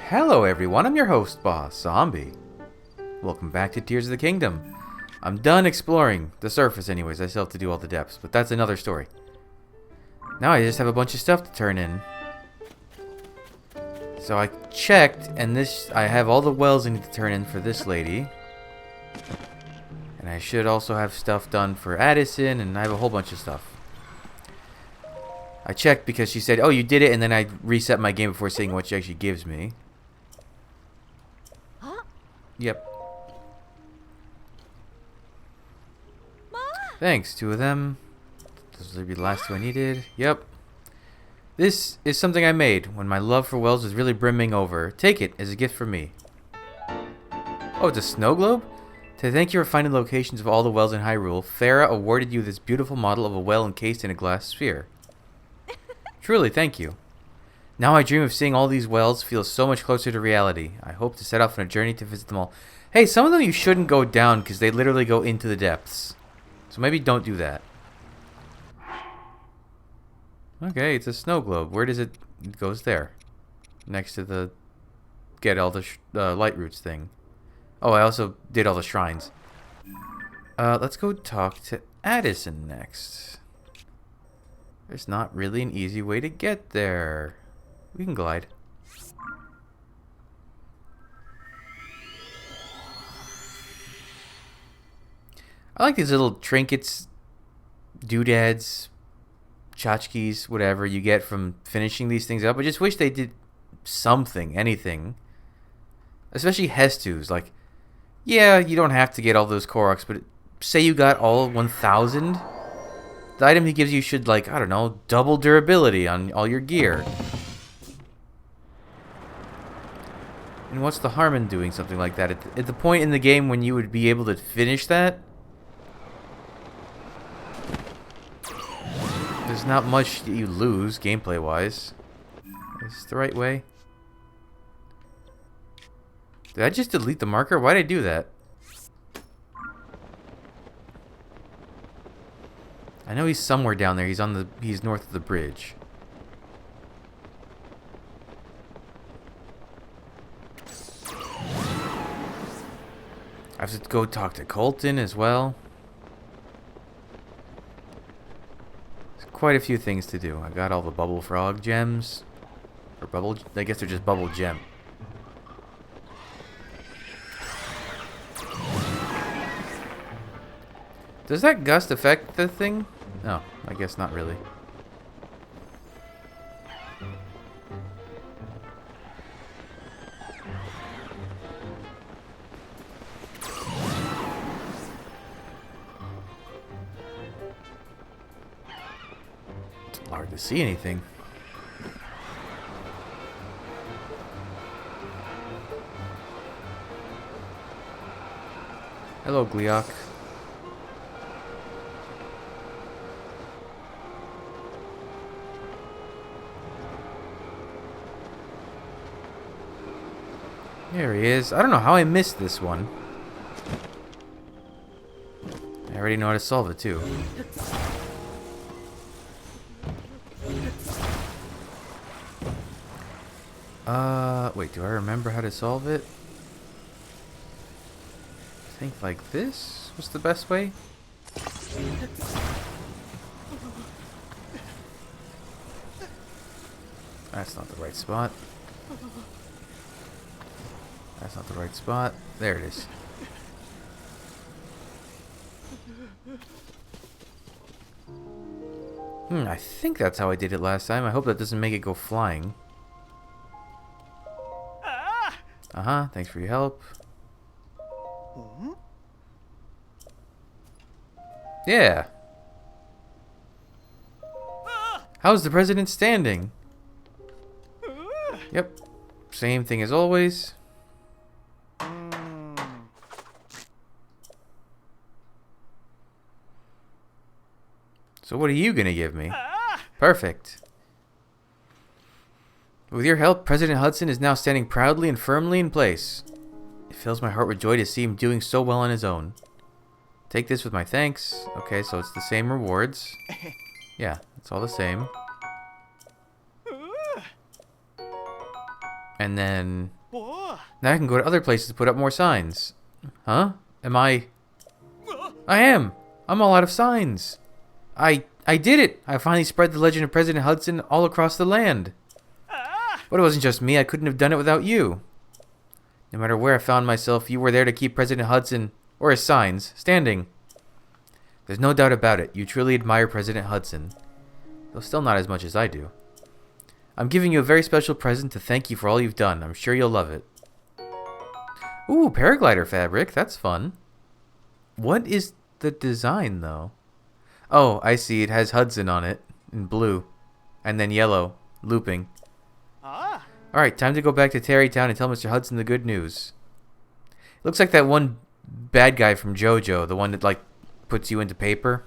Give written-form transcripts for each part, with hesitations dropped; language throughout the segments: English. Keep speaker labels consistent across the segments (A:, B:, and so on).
A: Hello everyone, I'm your host, Boss Zombie. Welcome back to Tears of the Kingdom. I'm done exploring the surface anyways, I still have to do all the depths, but that's another story. Now I just have a bunch of stuff to turn in. So I checked, and I have all the wells I need to turn in for this lady. And I should also have stuff done for Addison, and I have a whole bunch of stuff. I checked because she said, oh, you did it, and then I reset my game before seeing what she actually gives me.
B: Huh?
A: Yep. Thanks, two of them. Those will be the last two I needed. Yep. This is something I made when my love for wells was really brimming over. Take it as a gift from me. Oh, it's a snow globe? To thank you for finding locations of all the wells in Hyrule, Farah awarded you this beautiful model of a well encased in a glass sphere. Truly, thank you. Now I dream of seeing all these wells feel so much closer to reality. I hope to set off on a journey to visit them all. Hey, some of them you shouldn't go down because they literally go into the depths. So maybe don't do that. Okay, it's a snow globe. Where does it... It goes there. Next to the... Get all the light roots thing. Oh, I also did all the shrines. Let's go talk to Addison next. There's not really an easy way to get there. We can glide. I like these little trinkets, doodads, tchotchkes, whatever you get from finishing these things up. I just wish they did something, anything. Especially Hestu's. Like, yeah, you don't have to get all those Koroks, but say you got all 1,000. The item he gives you should, like, I don't know, double durability on all your gear. And what's the harm in doing something like that? At the point in the game when you would be able to finish that, there's not much that you lose, gameplay-wise. Is this the right way? Did I just delete the marker? Why did I do that? I know he's somewhere down there. He's north of the bridge. I have to go talk to Colton as well. There's quite a few things to do. I got all the bubble frog gems. Or bubble... I guess they're just bubble gem. Does that gust affect the thing? No, I guess not really. It's hard to see anything. Hello, Gleok. There he is. I don't know how I missed this one. I already know how to solve it, too. Wait, do I remember how to solve it? I think like this was the best way. That's not the right spot. That's not the right spot. There it is. I think that's how I did it last time. I hope that doesn't make it go flying. Uh-huh, thanks for your help. Yeah. How's the president standing? Yep. Same thing as always. So what are you gonna give me? Perfect. With your help, President Hudson is now standing proudly and firmly in place. It fills my heart with joy to see him doing so well on his own. Take this with my thanks. Okay, so it's the same rewards. Yeah, it's all the same. And then Now I can go to other places to put up more signs. Huh? I am! I'm all out of signs! I did it! I finally spread the legend of President Hudson all across the land. But it wasn't just me, I couldn't have done it without you. No matter where I found myself, you were there to keep President Hudson, or his signs, standing. There's no doubt about it, you truly admire President Hudson. Though still not as much as I do. I'm giving you a very special present to thank you for all you've done. I'm sure you'll love it. Ooh, paraglider fabric. That's fun. What is the design, though? Oh, I see. It has Hudson on it in blue. And then yellow. Looping. Alright, time to go back to Terrytown and tell Mr. Hudson the good news. It looks like that one bad guy from JoJo. The one that, like, puts you into paper.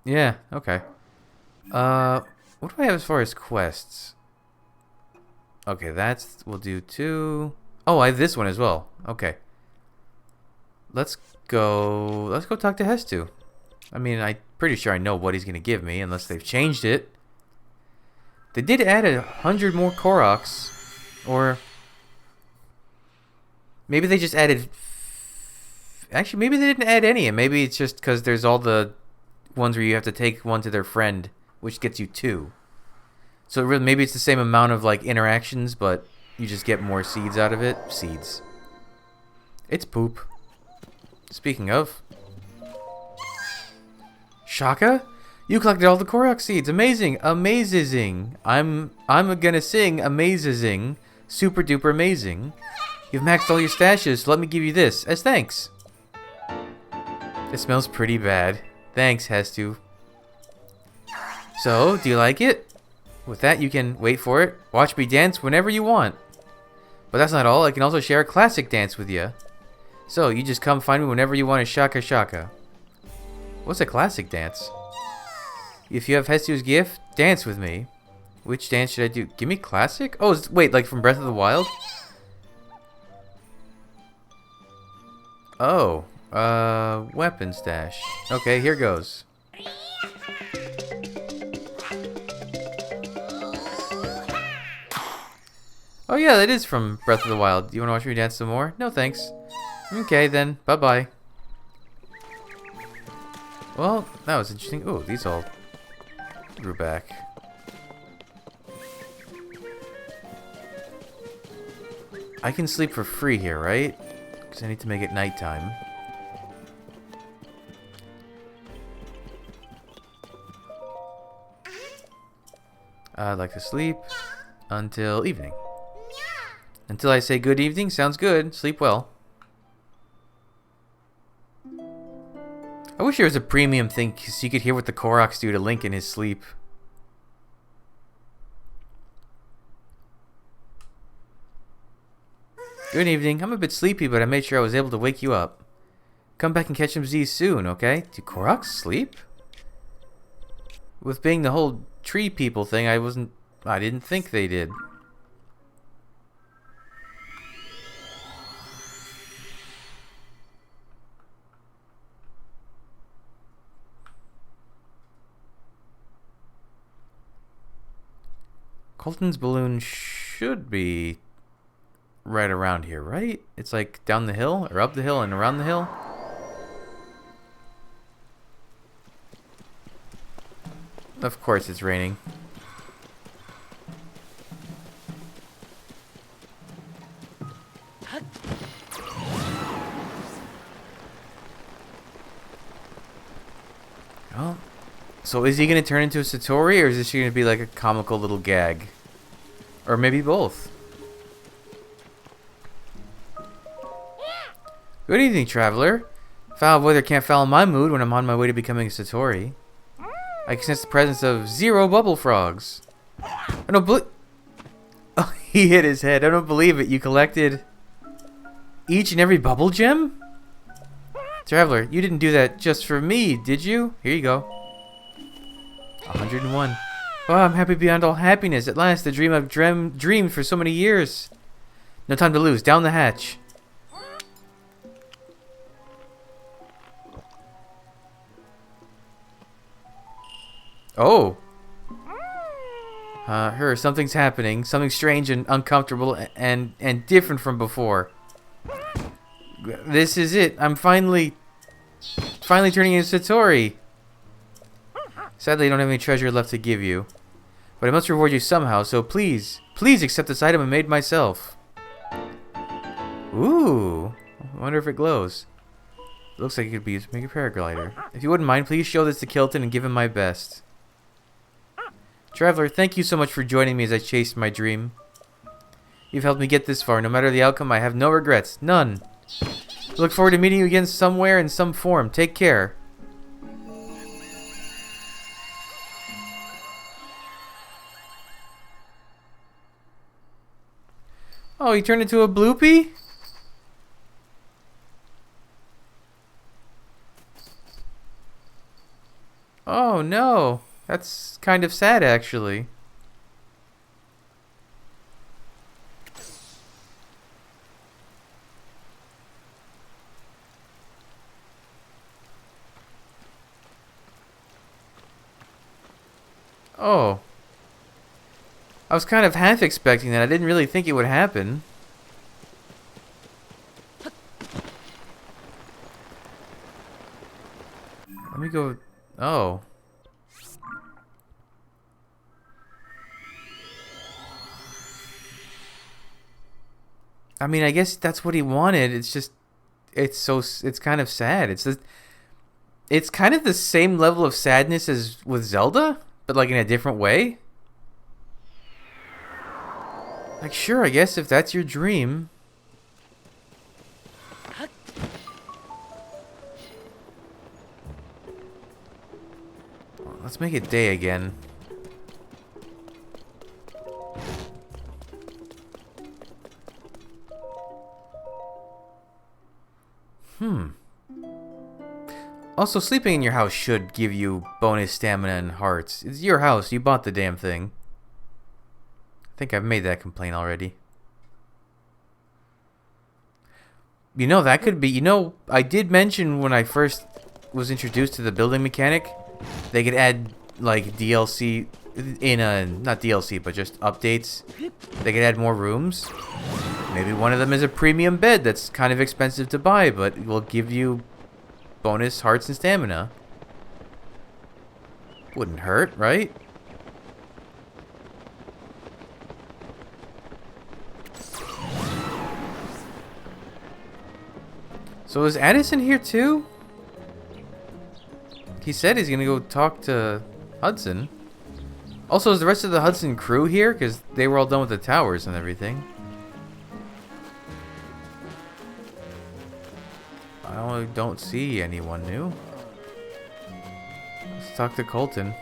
A: Yeah, okay. What do I have as far as quests? Okay, we'll do 2. Oh, I have this one as well. Okay. Let's go talk to Hestu. I mean, I'm pretty sure I know what he's going to give me, unless they've changed it. They did add 100 more Koroks. Or maybe they just added... Actually, maybe they didn't add any, and maybe it's just because there's all the ones where you have to take one to their friend, which gets you 2. So really, maybe it's the same amount of like interactions, but you just get more seeds out of it. Seeds. It's poop. Speaking of, Shaka, you collected all the Korok seeds. Amazing, amazing. I'm gonna sing amazing, super duper amazing. You've maxed all your stashes, so let me give you this as thanks. It smells pretty bad. Thanks, Hestu. So, do you like it? With that, you can wait for it. Watch me dance whenever you want. But that's not all. I can also share a classic dance with you. So, you just come find me whenever you want a shaka shaka. What's a classic dance? If you have Hestu's gift, dance with me. Which dance should I do? Give me classic? Oh, wait, like from Breath of the Wild? Oh, weapon stash. Okay, here goes. Oh yeah, that is from Breath of the Wild. You want to watch me dance some more? No thanks. Okay then, bye-bye. Well, that was interesting. Ooh, these all grew back. I can sleep for free here, right? Because I need to make it nighttime. I'd like to sleep until evening. Until I say good evening, sounds good. Sleep well. I wish there was a premium thing so you could hear what the Koroks do to Link in his sleep. Good evening. I'm a bit sleepy, but I made sure I was able to wake you up. Come back and catch some Z's soon, okay? Do Koroks sleep? With being the whole tree people thing, I didn't think they did. Colton's balloon should be right around here, right? It's like down the hill, or up the hill and around the hill. Of course it's raining. Oh. So is he going to turn into a Satori, or is this going to be like a comical little gag? Or maybe both. Good evening, traveler. Foul weather can't foul my mood when I'm on my way to becoming a Satori. I can sense the presence of 0 bubble frogs. I don't believe... Oh, he hit his head. I don't believe it. You collected each and every bubble gem? Traveler, you didn't do that just for me, did you? Here you go. 101. Oh, I'm happy beyond all happiness. At last, the dream I've dreamed for so many years. No time to lose. Down the hatch. Oh. Something's happening. Something strange and uncomfortable and different from before. This is it. I'm finally turning into Satori. Sadly, I don't have any treasure left to give you. But I must reward you somehow, so please accept this item I made myself. Ooh. I wonder if it glows. It looks like it could be used to make a paraglider. If you wouldn't mind, please show this to Kilton and give him my best. Traveler, thank you so much for joining me as I chased my dream. You've helped me get this far. No matter the outcome, I have no regrets. None. I look forward to meeting you again somewhere in some form. Take care. Oh, he turned into a bloopy? Oh no, that's kind of sad actually. Oh. I was kind of half expecting that. I didn't really think it would happen. Let me go... Oh. I mean, I guess that's what he wanted. It's just... It's kind of sad. It's kind of the same level of sadness as with Zelda, but like in a different way. Like, sure, I guess if that's your dream. Let's make it day again. Also, sleeping in your house should give you bonus stamina and hearts. It's your house. You bought the damn thing. I think I've made that complaint already. You know, that could be... You know, I did mention when I first was introduced to the building mechanic, they could add, like, DLC in a... Not DLC, but just updates. They could add more rooms. Maybe one of them is a premium bed that's kind of expensive to buy, but will give you bonus hearts and stamina. Wouldn't hurt, right? So is Addison here too? He said he's gonna go talk to Hudson. Also, is the rest of the Hudson crew here? Because they were all done with the towers and everything. I don't see anyone new. Let's talk to Colton.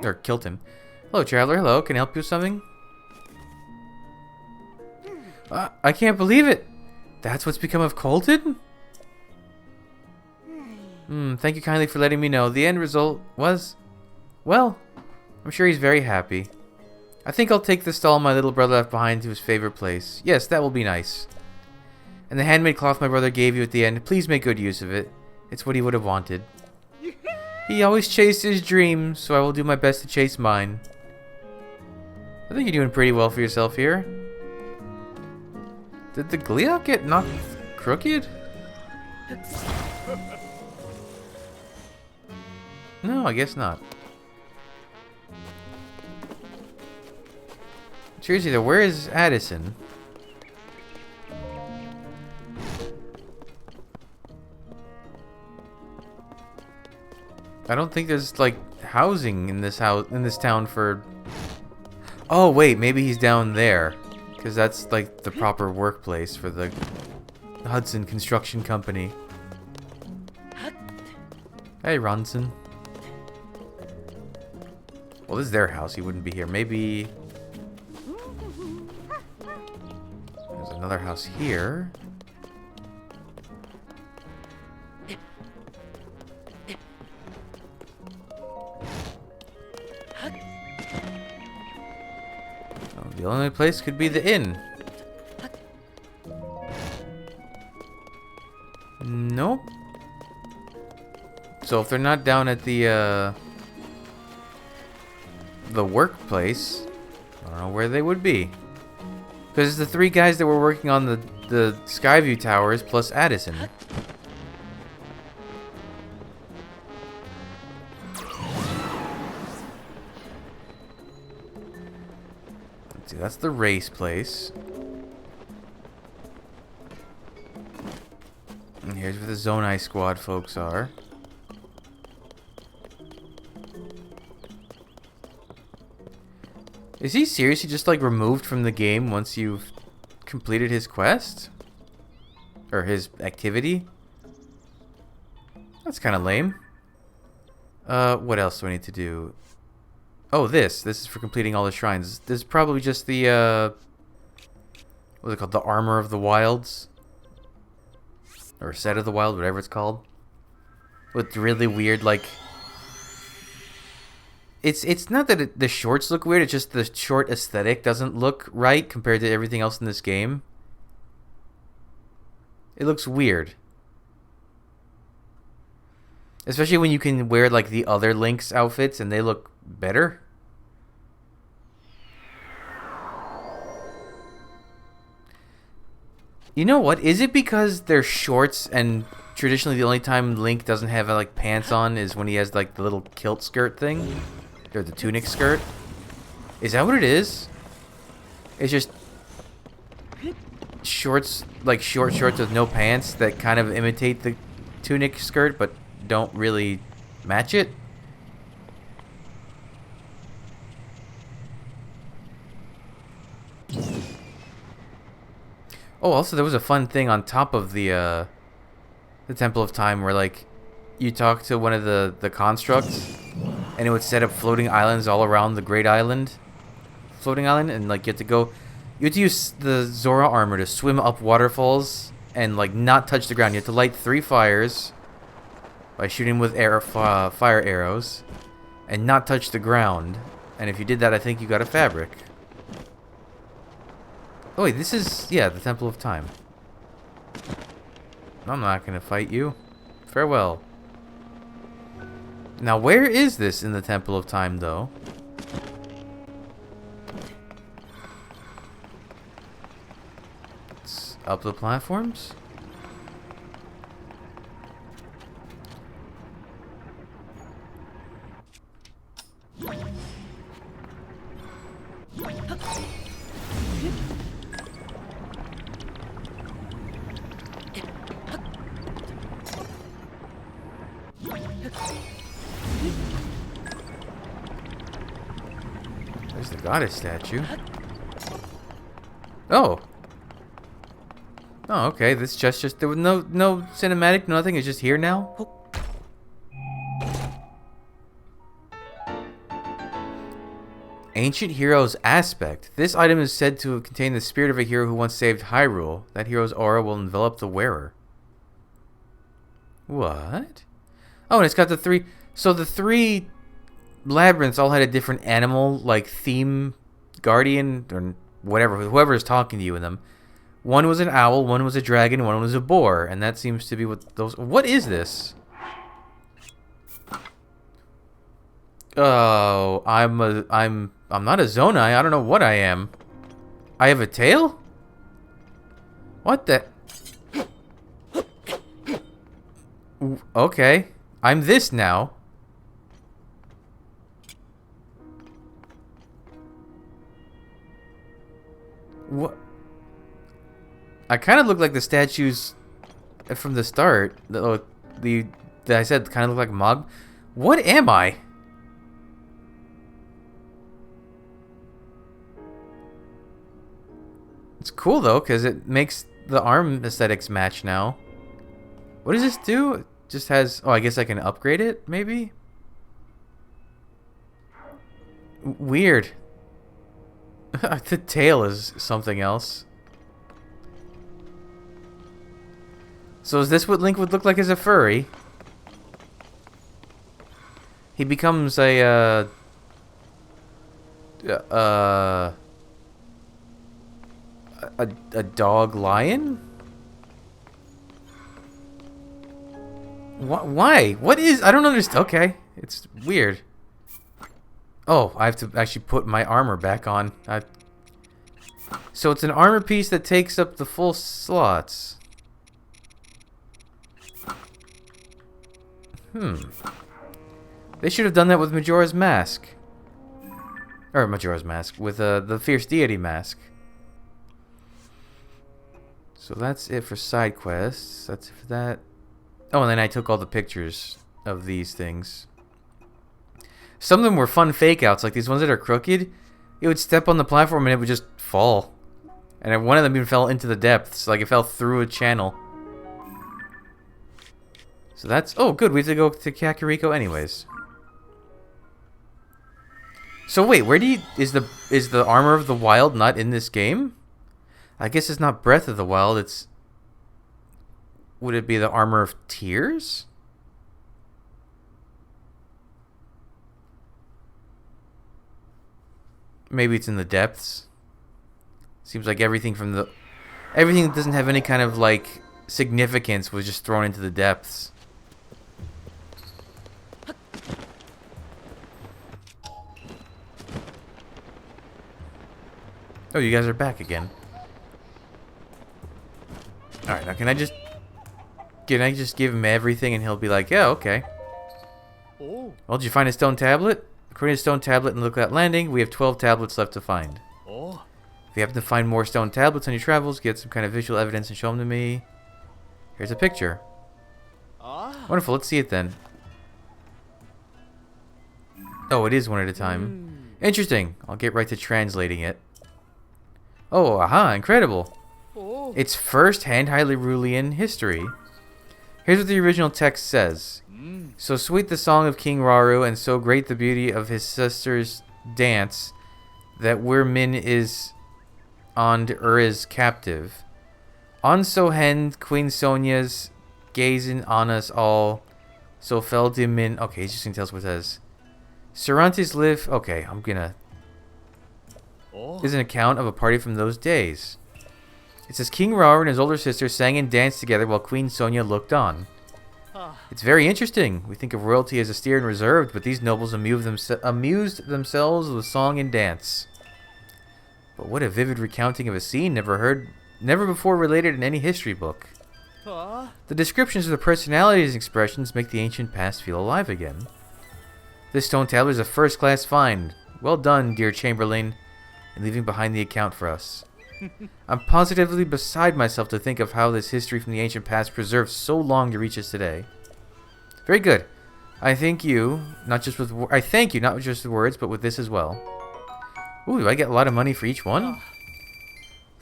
A: Or Kilton. Hello, traveler. Hello. Can I help you with something? I can't believe it. That's what's become of Colton? Thank you kindly for letting me know. The end result was... Well, I'm sure he's very happy. I think I'll take the stall my little brother left behind to his favorite place. Yes, that will be nice. And the handmade cloth my brother gave you at the end, please make good use of it. It's what he would have wanted. He always chased his dreams, so I will do my best to chase mine. I think you're doing pretty well for yourself here. Did the Gleeok get knocked crooked? No, I guess not. Seriously though, where is Addison? I don't think there's like housing in this town for... Oh wait, maybe he's down there. Because that's like the proper workplace for the Hudson Construction Company. Hey, Ronson. Well, this is their house. He wouldn't be here. Maybe... There's another house here. The only place could be the inn. Nope. So if they're not down at the the workplace, I don't know where they would be. Because it's the 3 guys that were working on the Skyview Towers plus Addison. Let's see, that's the race place. And here's where the Zonai Squad folks are. Is he seriously just like removed from the game once you've completed his quest? Or his activity? That's kind of lame. What else do I need to do? Oh, this is for completing all the shrines. This is probably just the what's it called? The Armor of the Wilds? Or Set of the Wild, whatever it's called. With really weird, like... It's not that the shorts look weird, it's just the short aesthetic doesn't look right compared to everything else in this game. It looks weird. Especially when you can wear, like, the other Link's outfits and they look better. You know what? Is it because they're shorts and traditionally the only time Link doesn't have like pants on is when he has like the little kilt skirt thing? Or the tunic skirt? Is that what it is? It's just shorts, like short shorts with no pants that kind of imitate the tunic skirt but don't really match it? Oh, also there was a fun thing on top of the Temple of Time where like you talk to one of the constructs and it would set up floating islands all around the Great Island. Floating island, and like you have to use the Zora armor to swim up waterfalls and like not touch the ground. You have to light 3 fires by shooting with fire arrows and not touch the ground. And if you did that, I think you got a fabric. Oh wait, this is, yeah, the Temple of Time. I'm not gonna fight you. Farewell. Now, where is this in the Temple of Time, though? It's up the platforms? There's the goddess statue. Oh. Oh, okay. This just there was no cinematic, nothing. It's just here now. Ancient Hero's Aspect. This item is said to contain the spirit of a hero who once saved Hyrule. That hero's aura will envelop the wearer. What? Oh, and it's got the 3... So the 3 labyrinths all had a different animal, like, theme guardian, or whatever, whoever is talking to you in them. One was an owl, one was a dragon, one was a boar, and that seems to be what those... What is this? Oh, I'm not a Zonai. I don't know what I am. I have a tail? What the... Okay. I'm this now. What? I kind of look like the statues from the start. That I said kind of look like Mog. What am I? It's cool though, because it makes the arm aesthetics match now. What does this do? It just has... Oh, I guess I can upgrade it, maybe? Weird. The tail is something else. So is this what Link would look like as a furry? He becomes a dog lion? Why? What is... I don't understand. Okay. It's weird. Oh, I have to actually put my armor back on. So it's an armor piece that takes up the full slots. They should have done that with Majora's Mask. Or Majora's Mask. With the Fierce Deity Mask. So that's it for side quests. That's it for that. Oh, and then I took all the pictures of these things. Some of them were fun fake outs, like these ones that are crooked. It would step on the platform and it would just fall. And one of them even fell into the depths, like it fell through a channel. So that's... Oh, good, we have to go to Kakariko anyways. So wait, where do you... Is the Armor of the Wild not in this game? I guess it's not Breath of the Wild, it's... Would it be the Armor of Tears? Maybe it's in the depths. Seems like everything from the... Everything that doesn't have any kind of, like, significance was just thrown into the depths. Oh, you guys are back again. Alright, now can I just give him everything and he'll be like, yeah, okay.
B: Oh.
A: Well, did you find a stone tablet? According to stone tablet and Lookout Landing, we have 12 tablets left to find.
B: Oh.
A: If you happen to find more stone tablets on your travels, get some kind of visual evidence and show them to me. Here's a picture.
B: Ah.
A: Wonderful, let's see it then. Oh, it is one at a time. Interesting. I'll get right to translating it. Oh, aha, incredible.
B: Oh.
A: It's first-hand Hyrulean history. Here's what the original text says. So sweet the song of King Rauru, and so great the beauty of his sister's dance, that where Min is on is captive. On so hend Queen Sonia's gazing on us all, so fell de Min. Okay, he's just gonna tell us what it says. Cervantes live. Okay, I'm gonna.
B: Oh.
A: Is an account of a party from those days. It says King Rauru and his older sister sang and danced together while Queen Sonia looked on. It's very interesting. We think of royalty as austere and reserved, but these nobles amused themselves with song and dance. But what a vivid recounting of a scene never before related in any history book. The descriptions of the personalities and expressions make the ancient past feel alive again. This stone tablet is a first-class find. Well done, dear Chamberlain, in leaving behind the account for us. I'm positively beside myself to think of how this history from the ancient past preserved so long to reach us today. Very good. I thank you, not just with words, but with this as well. Ooh, do I get a lot of money for each one?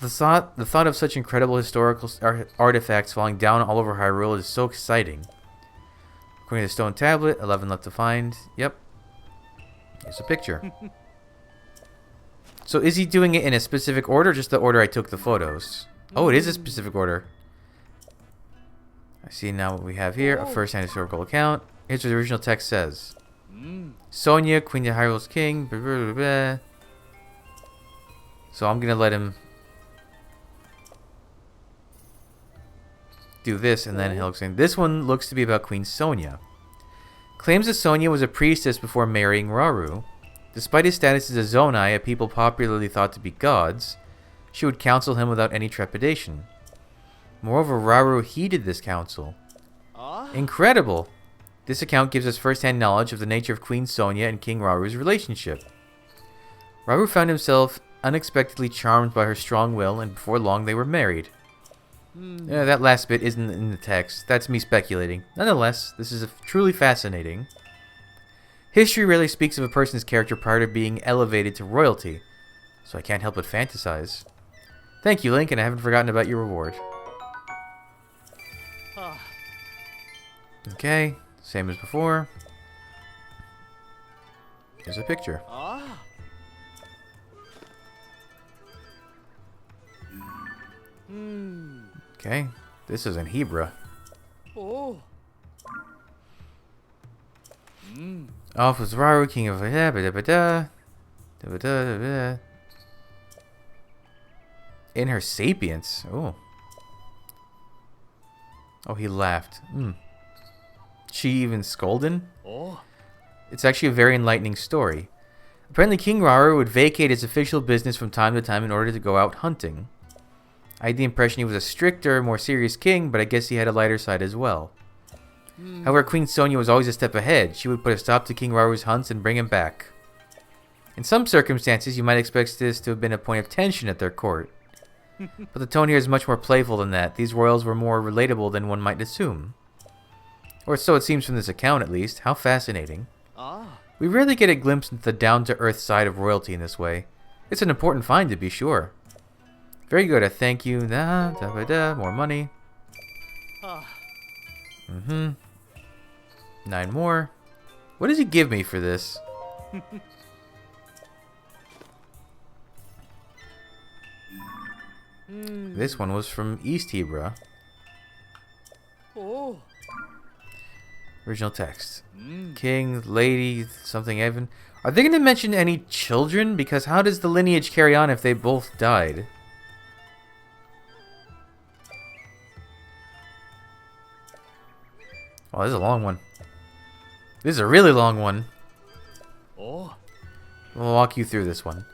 A: The thought of such incredible historical artifacts falling down all over Hyrule is so exciting. According to the stone tablet, 11 left to find. Yep. Here's a picture. So is he doing it in a specific order, or just the order I took the photos? Oh, it is a specific order. I see now what we have here. A first-hand historical account. Here's what the original text says. Sonia, Queen of Hyrule's king. Blah, blah, blah, blah. So I'm going to let him do this, and then he'll explain. This one looks to be about Queen Sonia. Claims that Sonia was a priestess before marrying Rauru. Despite his status as a Zonai, a people popularly thought to be gods, she would counsel him without any trepidation. Moreover, Rauru heeded this counsel. Incredible! This account gives us first-hand knowledge of the nature of Queen Sonia and King Rauru's relationship. Rauru found himself unexpectedly charmed by her strong will, and before long they were married. That last bit isn't in the text. That's me speculating. Nonetheless, this is truly fascinating. History rarely speaks of a person's character prior to being elevated to royalty, so I can't help but fantasize. Thank you, Link, and I haven't forgotten about your reward. Okay, same as before. Here's a picture. Okay, this is in Hebrew. Off was Rauru, king of in her sapience. Oh, he laughed. She even scolding? It's actually a very enlightening story. Apparently, King Raru would vacate his official business from time to time in order to go out hunting. I had the impression he was a stricter, more serious king, but I guess he had a lighter side as well. However, Queen Sonia was always a step ahead. She would put a stop to King Raru's hunts and bring him back. In some circumstances, you might expect this to have been a point of tension at their court. But the tone here is much more playful than that. These royals were more relatable than one might assume. Or so it seems from this account, at least. How fascinating. We rarely get a glimpse into the down-to-earth side of royalty in this way. It's an important find, to be sure. Very good, I thank you. More money. 9 more. What does he give me for this? This one was from East Hebra.
B: Oh.
A: Original text. King, lady, something Evan. Are they going to mention any children? Because how does the lineage carry on if they both died? Oh, this is a long one. This is a really long one.
B: Oh.
A: We'll walk you through this one.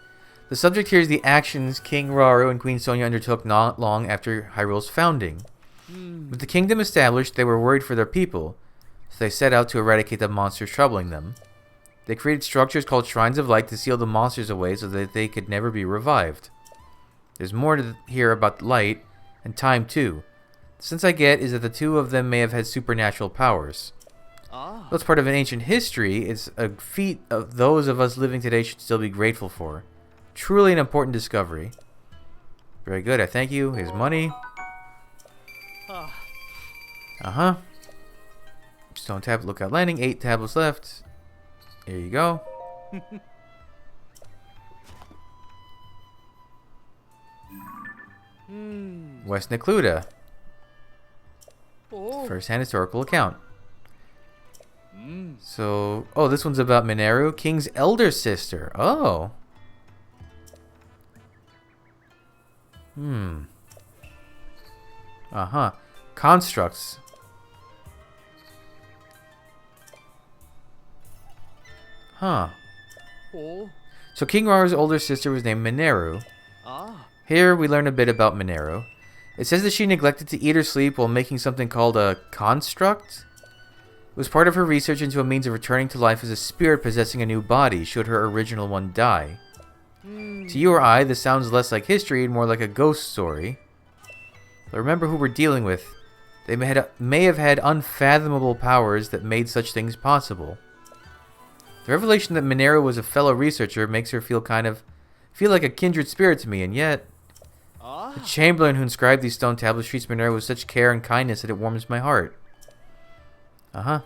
A: The subject here is the actions King Raru and Queen Sonia undertook not long after Hyrule's founding. With the kingdom established, they were worried for their people, so they set out to eradicate the monsters troubling them. They created structures called Shrines of Light to seal the monsters away so that they could never be revived. There's more to hear about light, and time too. The sense I get is that the two of them may have had supernatural powers. Though it's part of an ancient history, it's a feat of those of us living today should still be grateful for. Truly an important discovery. Very good, I thank you. Here's money. Stone tablet, lookout landing. 8 tablets left. Here you go. West Necluda. First-hand historical account. So, oh, this one's about Mineru, King's elder sister. Oh. Constructs. So King Raru's older sister was named Mineru. Here we learn a bit about Mineru. It says that she neglected to eat or sleep while making something called a construct. It was part of her research into a means of returning to life as a spirit possessing a new body should her original one die. To you or I, this sounds less like history and more like a ghost story. But remember who we're dealing with. They may have had unfathomable powers that made such things possible. The revelation that Mineru was a fellow researcher makes her feel like a kindred spirit to me, and yet the Chamberlain who inscribed these stone tablets treats Mineru with such care and kindness that it warms my heart.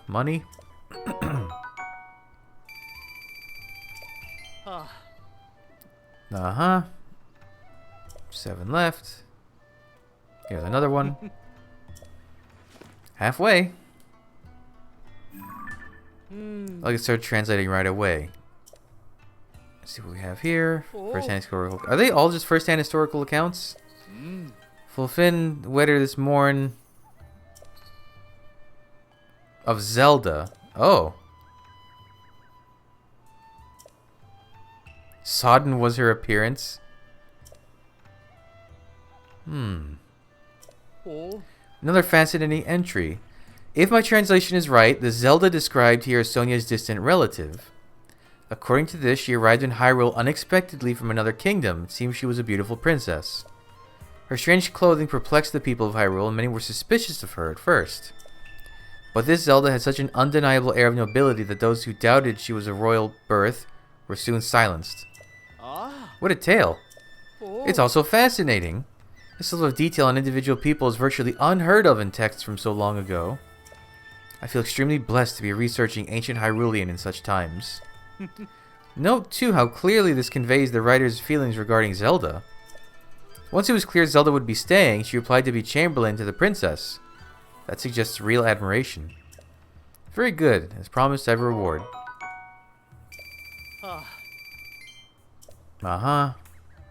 A: Money. 7 left. Here's another one. Halfway. I'll get started translating right away. Let's see what we have here. First-hand historical. Are they all just first-hand historical accounts? Fulfin wetter this morn of Zelda. Oh. Sodden was her appearance. Another fascinating entry. If my translation is right, the Zelda described here is Sonia's distant relative. According to this, she arrived in Hyrule unexpectedly from another kingdom. It seems she was a beautiful princess. Her strange clothing perplexed the people of Hyrule, and many were suspicious of her at first. But this Zelda had such an undeniable air of nobility that those who doubted she was of royal birth were soon silenced. What a tale! It's also fascinating. This level of detail on individual people is virtually unheard of in texts from so long ago. I feel extremely blessed to be researching ancient Hyrulean in such times. Note, too, how clearly this conveys the writer's feelings regarding Zelda. Once it was clear Zelda would be staying, she replied to be Chamberlain to the princess. That suggests real admiration. Very good. As promised, I have a reward.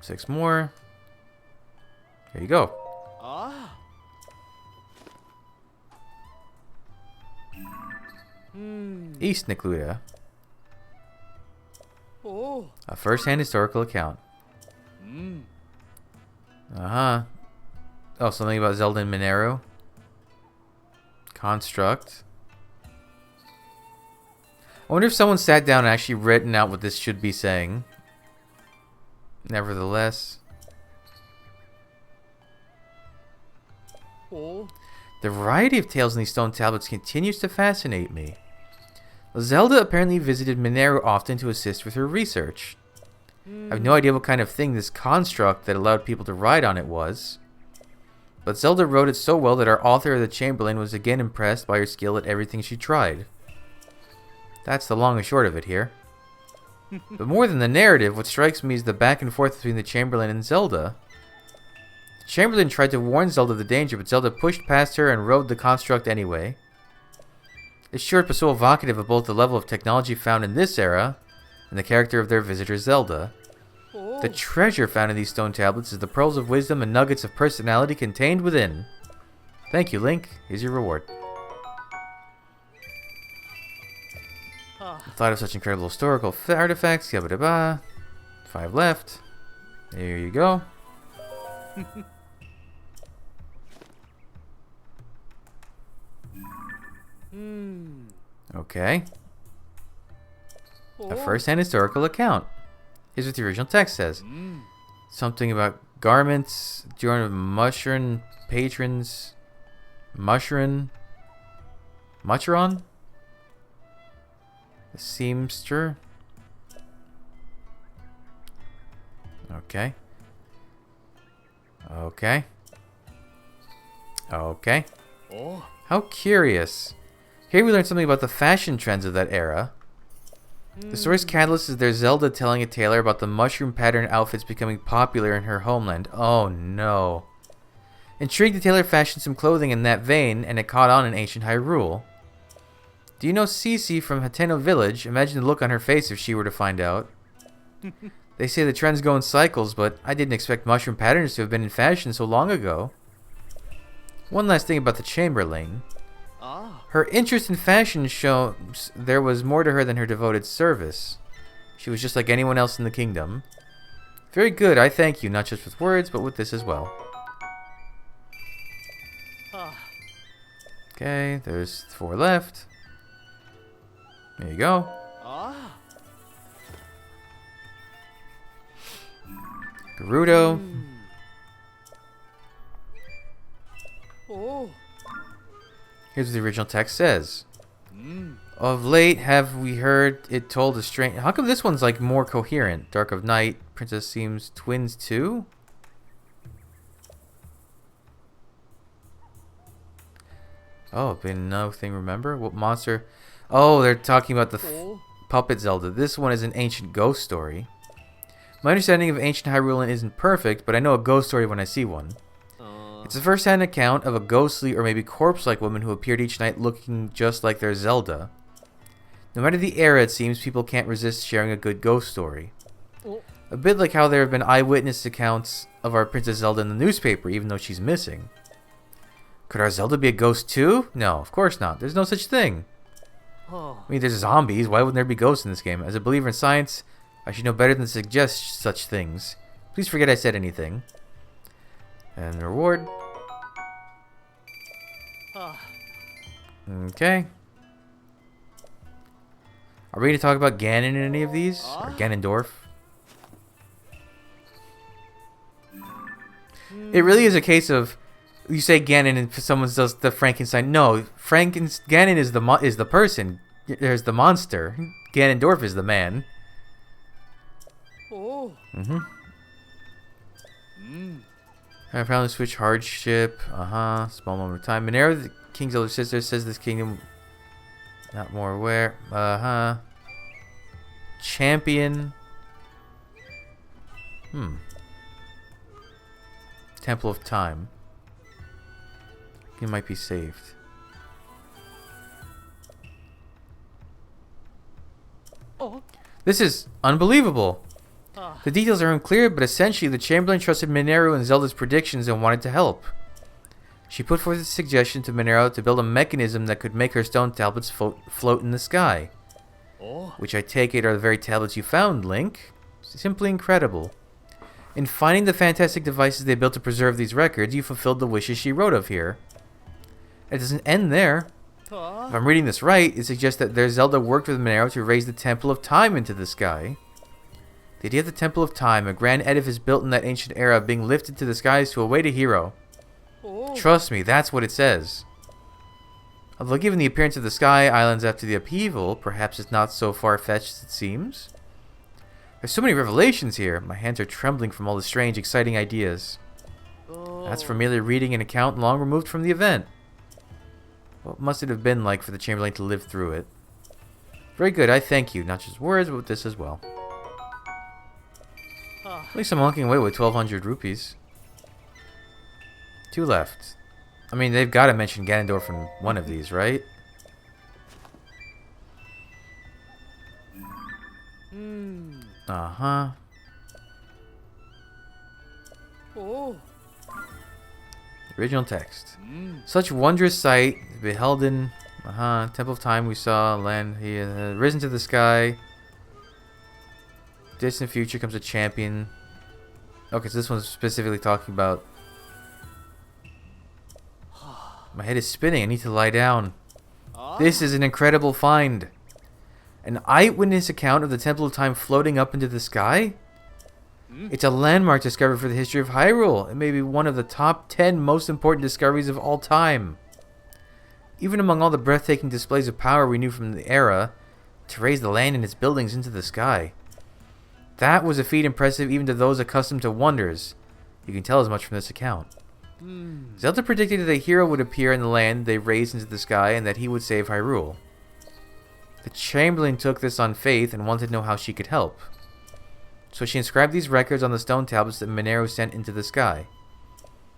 A: 6 more. There you go. East Necluda.
B: お
A: A first-hand historical account.
B: うん
A: Uh-huh. Oh, something about Zelda and Mineru. Construct. I wonder if someone sat down and actually written out what this should be saying. Nevertheless.
B: お
A: The variety of tales in these stone tablets continues to fascinate me. Zelda apparently visited Mineru often to assist with her research. I have no idea what kind of thing this construct that allowed people to ride on it was. But Zelda wrote it so well that our author of the Chamberlain was again impressed by her skill at everything she tried. That's the long and short of it here. But more than the narrative, what strikes me is the back and forth between the Chamberlain and Zelda. The Chamberlain tried to warn Zelda of the danger, but Zelda pushed past her and rode the construct anyway. It's short but so evocative of both the level of technology found in this era and the character of their visitor Zelda. The treasure found in these stone tablets is the pearls of wisdom and nuggets of personality contained within. Thank you, Link. Here's your reward. The thought of such incredible historical artifacts. Yabba ba. 5 left. There you go. Okay. A first-hand historical account. Here's what the original text says. Something about garments, joined with mushroom patrons. Mushroom? The seamster. Okay. Okay. Okay.
B: お
A: How curious. Here we learn something about the fashion trends of that era. The story's catalyst is their Zelda telling a tailor about the mushroom pattern outfits becoming popular in her homeland. Oh no. Intrigued, the tailor fashioned some clothing in that vein, and it caught on in ancient Hyrule. Do you know Cece from Hateno Village? Imagine the look on her face if she were to find out. They say the trends go in cycles, but I didn't expect mushroom patterns to have been in fashion so long ago. One last thing about the Chamberlain.
B: あ
A: Her interest in fashion shows there was more to her than her devoted service. She was just like anyone else in the kingdom. Very good, I thank you, not just with words, but with this as well.
B: あ
A: Okay, there's 4 left. There you go.
B: あ
A: Gerudo.
B: お
A: Here's what the original text says.
B: うん
A: Of late, have we heard it told a strange... How come this one's like more coherent? Dark of Night, Princess seems twins too? Oh, been nothing, remember? What monster? Oh, they're talking about the
B: お
A: puppet Zelda. This one is an ancient ghost story. My understanding of ancient Hyrule isn't perfect, but I know a ghost story when I see one.
B: あ
A: It's a first-hand account of a ghostly or maybe corpse-like woman who appeared each night looking just like their Zelda. No matter the era, it seems people can't resist sharing a good ghost story.
B: お
A: A bit like how there have been eyewitness accounts of our Princess Zelda in the newspaper, even though she's missing. Could our Zelda be a ghost too? No, of course not. There's no such thing.
B: は
A: I mean, there's zombies. Why wouldn't there be ghosts in this game? As a believer in science, I should know better than to suggest such things. Please forget I said anything. And the reward.
B: あ
A: Okay. Are we going to talk about Ganon in any of these? Or Ganondorf? It really is a case of you say Ganon and someone does the Frankenstein. No, Ganon is the person. There's the monster. Ganondorf is the man.
B: お
A: Mm-hmm.
B: うん
A: I found the Switch hardship. Small moment of time. Mineru, the king's elder sister, says this kingdom. Not more aware. Champion. Temple of Time. He might be saved.
B: Oh.
A: This is unbelievable.
B: Ah.
A: The details are unclear, but essentially the Chamberlain trusted Mineru and Zelda's predictions and wanted to help. She put forth a suggestion to Mineru to build a mechanism that could make her stone tablets float in the sky.
B: Oh.
A: which I take it are the very tablets you found, Link. Simply incredible. In finding the fantastic devices they built to preserve these records, you fulfilled the wishes she wrote of here. It doesn't end there. If I'm reading this right, it suggests that their Zelda worked with Monero to raise the Temple of Time into the sky. The idea of the Temple of Time, a grand edifice built in that ancient era, being lifted to the skies to await a hero.
B: Oh.
A: Trust me, that's what it says. Although given the appearance of the sky islands after the upheaval, perhaps it's not so far-fetched as it seems. There's so many revelations here. My hands are trembling from all the strange, exciting ideas. That's from merely reading an account long removed from the event. What must it have been like for the Chamberlain to live through it? Very good, I thank you. Not just words, but with this as well. At least I'm walking away with 1,200 rupees. 2 left. I mean, they've got to mention Ganondorf in one of these, right? Uh-huh.
B: Oh.
A: Original text. Such wondrous sight, beheld in, Temple of Time we saw, land, he risen to the sky. Distant future comes a champion. Okay, so this one's specifically talking about... My head is spinning, I need to lie down. This is an incredible find. An eyewitness account of the Temple of Time floating up into the sky? It's a landmark discovery for the history of Hyrule. It may be one of the top 10 most important discoveries of all time. Even among all the breathtaking displays of power we knew from the era, to raise the land and its buildings into the sky. That was a feat impressive even to those accustomed to wonders. You can tell as much from this account. Zelda predicted that a hero would appear in the land they raised into the sky and that he would save Hyrule. The Chamberlain took this on faith and wanted to know how she could help. So she inscribed these records on the stone tablets that Monero sent into the sky.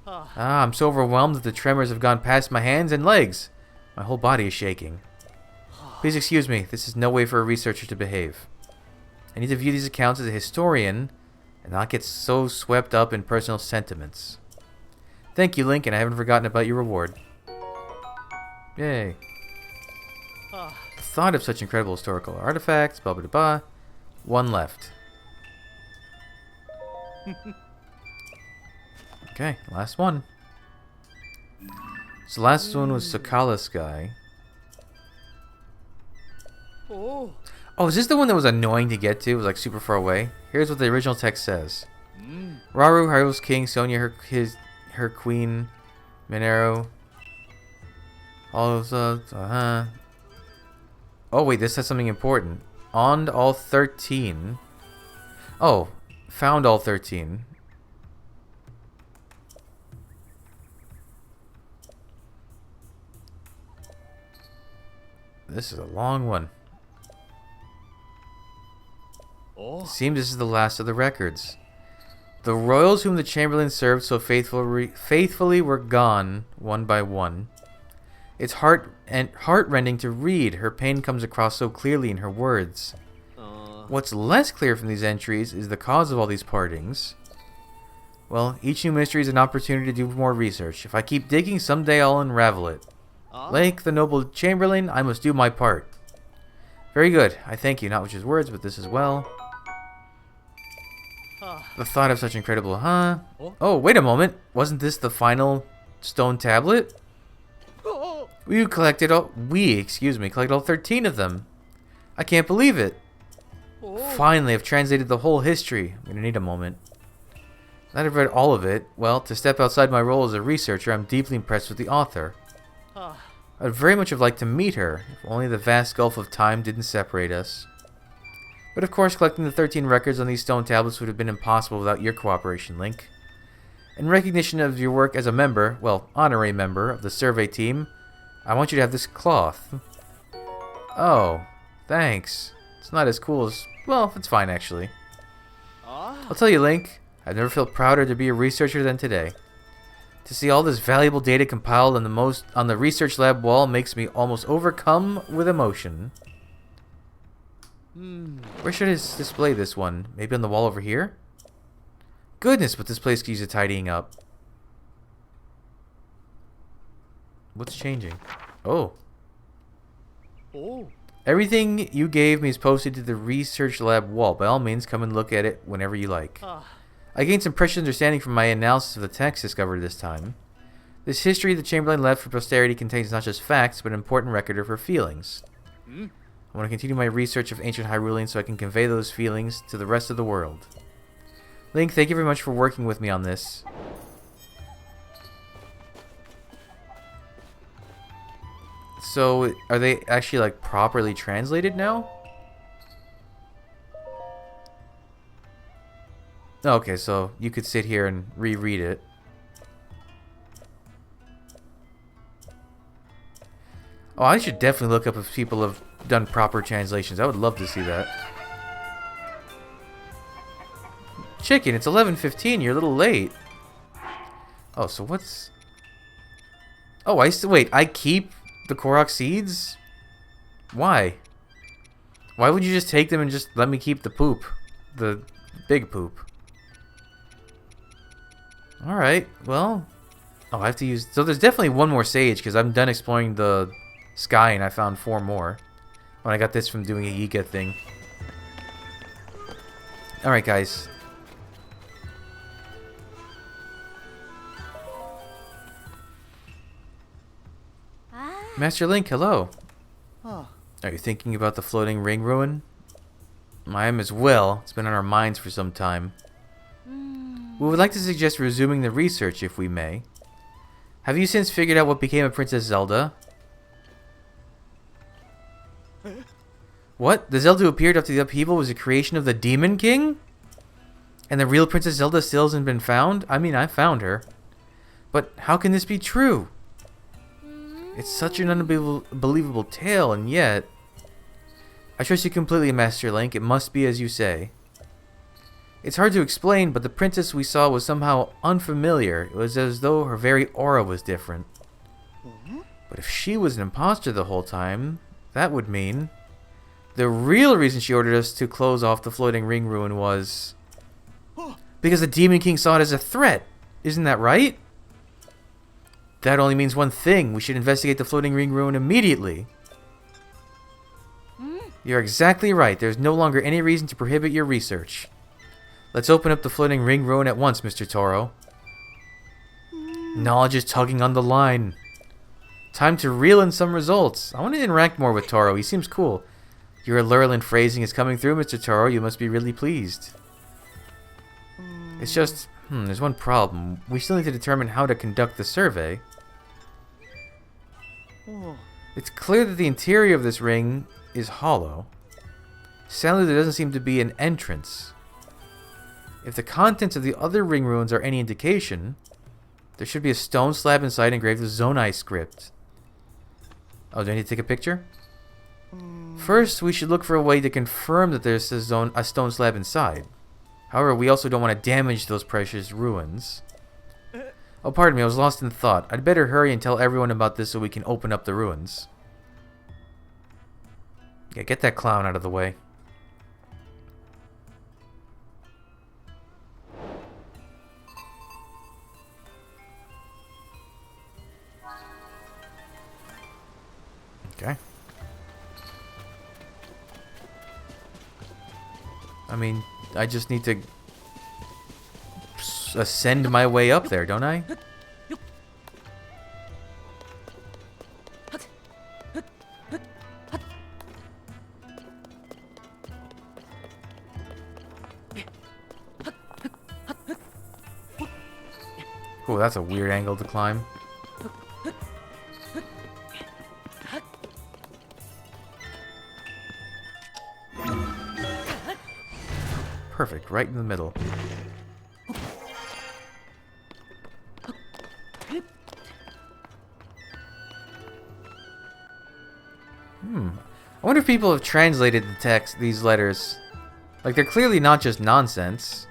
A: I'm so overwhelmed that the tremors have gone past my hands and legs. My whole body is shaking. Please excuse me, this is no way for a researcher to behave. I need to view these accounts as a historian and not get so swept up in personal sentiments. Thank you, Link, and I haven't forgotten about your reward. Yay. The thought of such incredible historical artifacts, blah blah blah. 1 left. Okay, last one. So last one was Sakala Sky.
B: Oh.
A: Oh, is this the one that was annoying to get to? It was like super far away. Here's what the original text says. Rauru, Hyrule's king, Sonia, her queen, Monero. All of the, Oh wait, this has something important. On all 13. Oh, found all 13. This is a long one.
B: Oh.
A: Seems this is the last of the records. The royals whom the Chamberlain served so faithfully were gone, one by one. It's heart-rending to read. Her pain comes across so clearly in her words. What's less clear from these entries is the cause of all these partings. Well, each new mystery is an opportunity to do more research. If I keep digging, someday I'll unravel it. Like the noble Chamberlain, I must do my part. Very good. I thank you, not with just words, but this as well. The thought of such incredible, Oh, wait a moment. Wasn't this the final stone tablet? We collected all 13 of them. I can't believe it. Finally, I've translated the whole history. I'm gonna need a moment. Now that I've read all of it, well, to step outside my role as a researcher, I'm deeply impressed with the author. I'd very much have liked to meet her, if only the vast gulf of time didn't separate us. But of course, collecting the 13 records on these stone tablets would have been impossible without your cooperation, Link. In recognition of your work as a member, well, honorary member, of the survey team, I want you to have this cloth. Oh, thanks. It's not as cool as... well, it's fine, actually. I'll tell you, Link, I've never felt prouder to be a researcher than today. To see all this valuable data compiled on the research lab wall makes me almost overcome with emotion. Where should I display this one? Maybe on the wall over here? Goodness, but this place could use a tidying up. What's changing? Oh. Everything you gave me is posted to the research lab wall. By all means, come and look at it whenever you like. I gained some precious understanding from my analysis of the text discovered this time. This history the Chamberlain left for posterity contains not just facts, but an important record of her feelings. I want to continue my research of ancient Hyrulean so I can convey those feelings to the rest of the world. Link, thank you very much for working with me on this. So, are they actually, like, properly translated now? Okay, so you could sit here and reread it. Oh, I should definitely look up if people have done proper translations. I would love to see that. Chicken, it's 11:15. You're a little late. Oh, so what's... Oh, wait, I keep the Korok seeds? Why? Why would you just take them and just let me keep the poop? The big poop. Alright, well... Oh, I have to use... So there's definitely one more sage, because I'm done exploring the sky, and I found 4 more. When I got this from doing a Yiga thing. Alright, guys. Master Link, hello. Are you thinking about the floating ring ruin? I am as well. It's been on our minds for some time. We would like to suggest resuming the research, if we may. Have you since figured out what became of Princess Zelda? What? The Zelda who appeared after the upheaval was a creation of the Demon King? And the real Princess Zelda still hasn't been found? I mean, I found her. But how can this be true? It's such an unbelievable tale, and yet... I trust you completely, Master Link. It must be as you say. It's hard to explain, but the princess we saw was somehow unfamiliar. It was as though her very aura was different. But if she was an imposter the whole time, that would mean... The real reason she ordered us to close off the floating ring ruin was... Because the Demon King saw it as a threat. Isn't that right? That only means one thing. We should investigate the floating ring ruin immediately. You're exactly right. There's no longer any reason to prohibit your research. Let's open up the floating ring ruin at once, Mr. Toro. Knowledge is tugging on the line. Time to reel in some results. I want to interact more with Toro. He seems cool. Your Lurlin phrasing is coming through, Mr. Toro. You must be really pleased. It's just... there's one problem. We still need to determine how to conduct the survey. It's clear that the interior of this ring is hollow. Sadly, there doesn't seem to be an entrance. If the contents of the other ring ruins are any indication, there should be a stone slab inside engraved with Zonai script. Oh, do I need to take a picture? First, we should look for a way to confirm that there's a stone slab inside. However, we also don't want to damage those precious ruins. Oh, pardon me, I was lost in thought. I'd better hurry and tell everyone about this so we can open up the ruins. Yeah, get that clown out of the way. Okay. I mean, I just need to ascend my way up there, don't I? Oh, that's a weird angle to climb. Perfect, right in the middle. I wonder if people have translated the text, these letters. Like, they're clearly not just nonsense.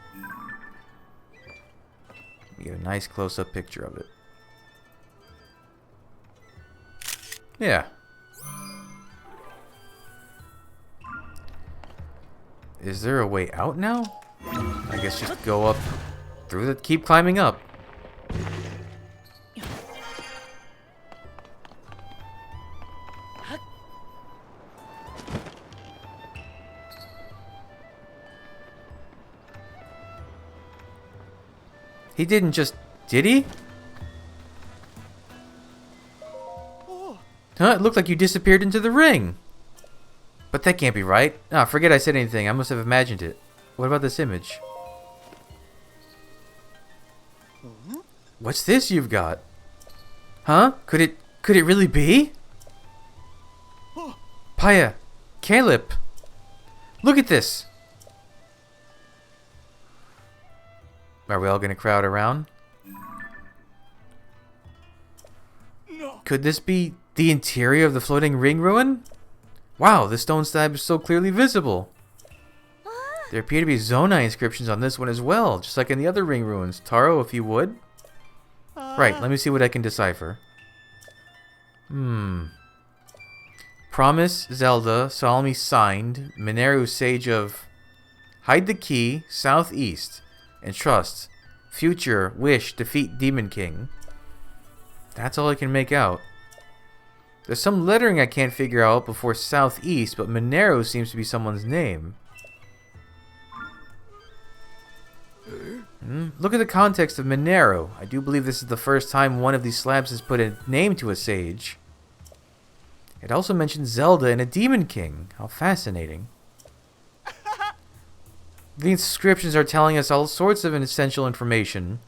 A: You get a nice close-up picture of it. Yeah. Is there a way out now? I guess just go up through the... Keep climbing up. He didn't just... Did he?
B: Oh.
A: Huh? It looked like you disappeared into the ring. But that can't be right. Ah, forget I said anything. I must have imagined it. What about this image? What's this you've got? Huh? Could it really be? Paya, Caleb, look at this. Are we all gonna crowd around?
B: No.
A: Could this be the interior of the floating ring ruin? Wow, the stone slab is so clearly visible. There appear to be Zonai inscriptions on this one as well, just like in the other ring ruins. Taro, if you would. Right, let me see what I can decipher. Promise, Zelda, solemnly signed, Mineru, sage of... Hide the key, southeast, and trust. Future, wish, defeat Demon King. That's all I can make out. There's some lettering I can't figure out before southeast, but Mineru seems to be someone's name. Look at the context of Mineru. I do believe this is the first time one of these slabs has put a name to a sage. It also mentions Zelda and a Demon King. How fascinating. The inscriptions are telling us all sorts of essential information.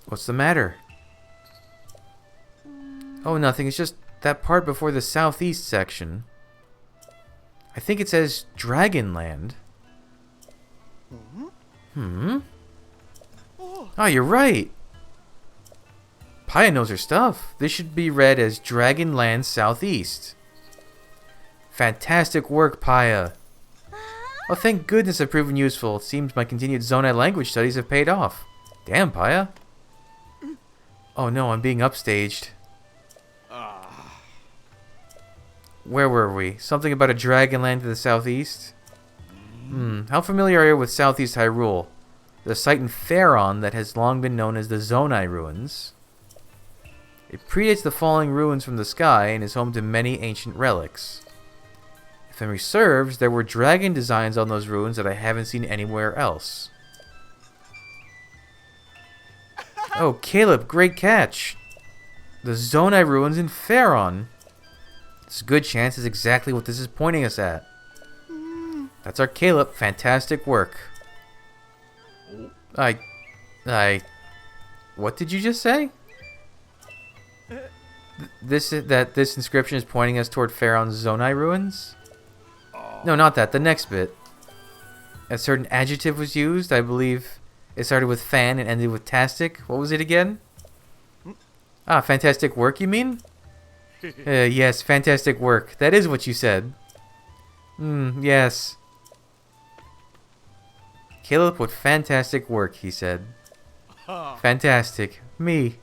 A: What's the matter? Oh, nothing. It's just that part before the southeast section. I think it says Dragonland. Oh, you're right. Paya knows her stuff. This should be read as Dragonland Southeast. Fantastic work, Paya. Oh, thank goodness I've proven useful. It seems my continued Zonai language studies have paid off. Damn, Paya. Oh no, I'm being upstaged. Where were we? Something about a Dragonland to the southeast? How familiar are you with Southeast Hyrule? The site in Faron that has long been known as the Zonai Ruins. It predates the falling ruins from the sky and is home to many ancient relics. If memory serves, there were dragon designs on those ruins that I haven't seen anywhere else. Oh, Caleb, great catch! The Zonai Ruins in Faron. It's a good chance is exactly what this is pointing us at. That's our Caleb. Fantastic work. What did you just say? This inscription is pointing us toward Faron's Zonai ruins? No, not that. The next bit. A certain adjective was used. I believe it started with fan and ended with tastic. What was it again? Ah, fantastic work, you mean? Yes, fantastic work. That is what you said. Yes. Caleb put fantastic work, he said. Fantastic. Me.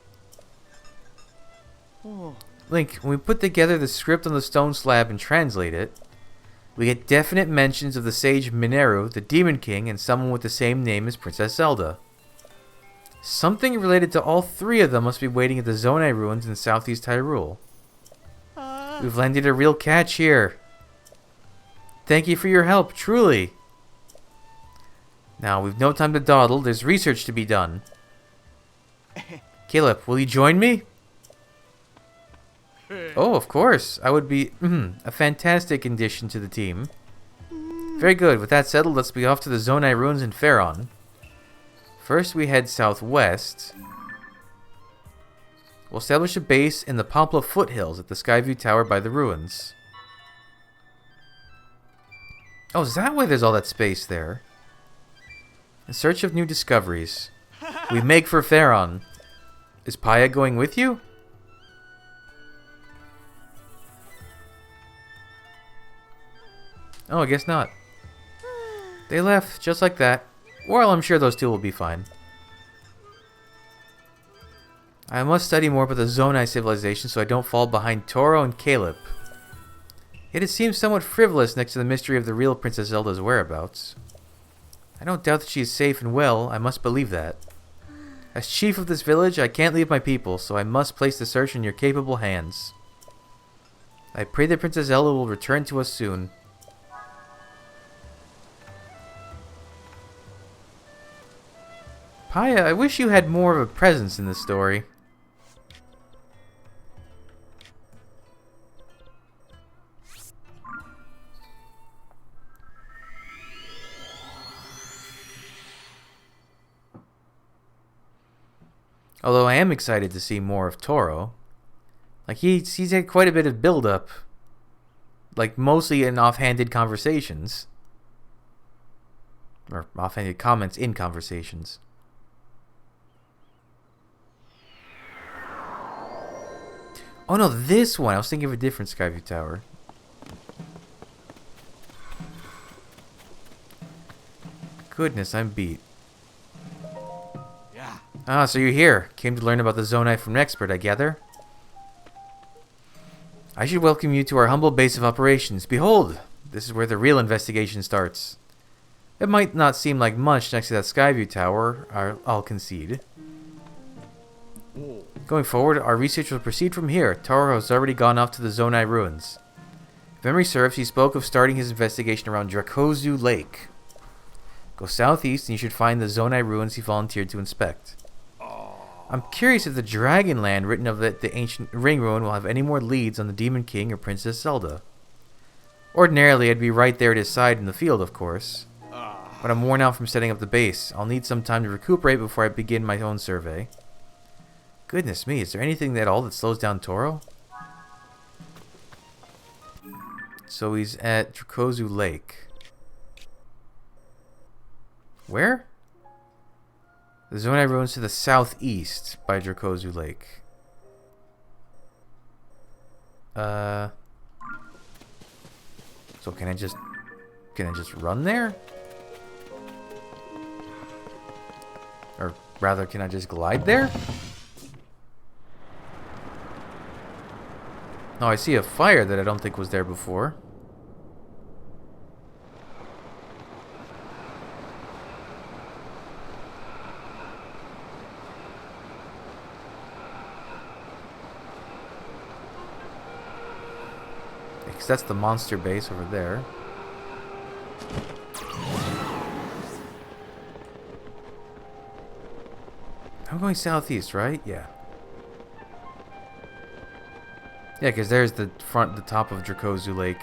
A: Link, when we put together the script on the stone slab and translate it, we get definite mentions of the sage Mineru, the Demon King, and someone with the same name as Princess Zelda. Something related to all three of them must be waiting at the Zonai ruins in southeast Hyrule. We've landed a real catch here. Thank you for your help, truly. Now, we've no time to dawdle. There's research to be done. Caleb, will you join me? Oh, of course. I would be a fantastic addition to the team. Very good. With that settled, let's be off to the Zonai ruins in Faron. First, we head southwest. We'll establish a base in the Poplar foothills at the Skyview Tower by the ruins. Oh, is that why there's all that space there? In search of new discoveries. We make for Faron. Is Paya going with you? Oh, I guess not. They left, just like that. Well, I'm sure those two will be fine. I must study more about the Zonai civilization so I don't fall behind Toro and Caleb. Yet it seems somewhat frivolous next to the mystery of the real Princess Zelda's whereabouts. I don't doubt that she is safe and well, I must believe that. As chief of this village, I can't leave my people, so I must place the search in your capable hands. I pray that Princess Zelda will return to us soon. Paya, I wish you had more of a presence in this story. Although I am excited to see more of Toro. Like, he's had quite a bit of build-up. Like, mostly in offhanded conversations. Or offhanded comments in conversations. Oh no, this one! I was thinking of a different Skyview Tower. Goodness, I'm beat.
B: Yeah.
A: Ah, so you're here. Came to learn about the Zonai from an expert, I gather. I should welcome you to our humble base of operations. Behold, this is where the real investigation starts. It might not seem like much next to that Skyview Tower, I'll concede.
B: Whoa.
A: Going forward, our research will proceed from here. Taro has already gone off to the Zonai ruins. If memory serves, he spoke of starting his investigation around Drakozu Lake. Go southeast and you should find the Zonai ruins he volunteered to inspect. I'm curious if the Dragonland written of the ancient ring ruin will have any more leads on the Demon King or Princess Zelda. Ordinarily, I'd be right there at his side in the field, of course. But I'm worn out from setting up the base. I'll need some time to recuperate before I begin my own survey. Goodness me, is there anything at all that slows down Toro? So he's at Drakozu Lake. Where? The Zonai ruins to the southeast by Drakozu Lake. So can I just run there? Or rather, can I just glide there? Oh, I see a fire that I don't think was there before. Because that's the monster base over there. I'm going southeast, right? Yeah. Yeah, because there's the top of Drakozu Lake.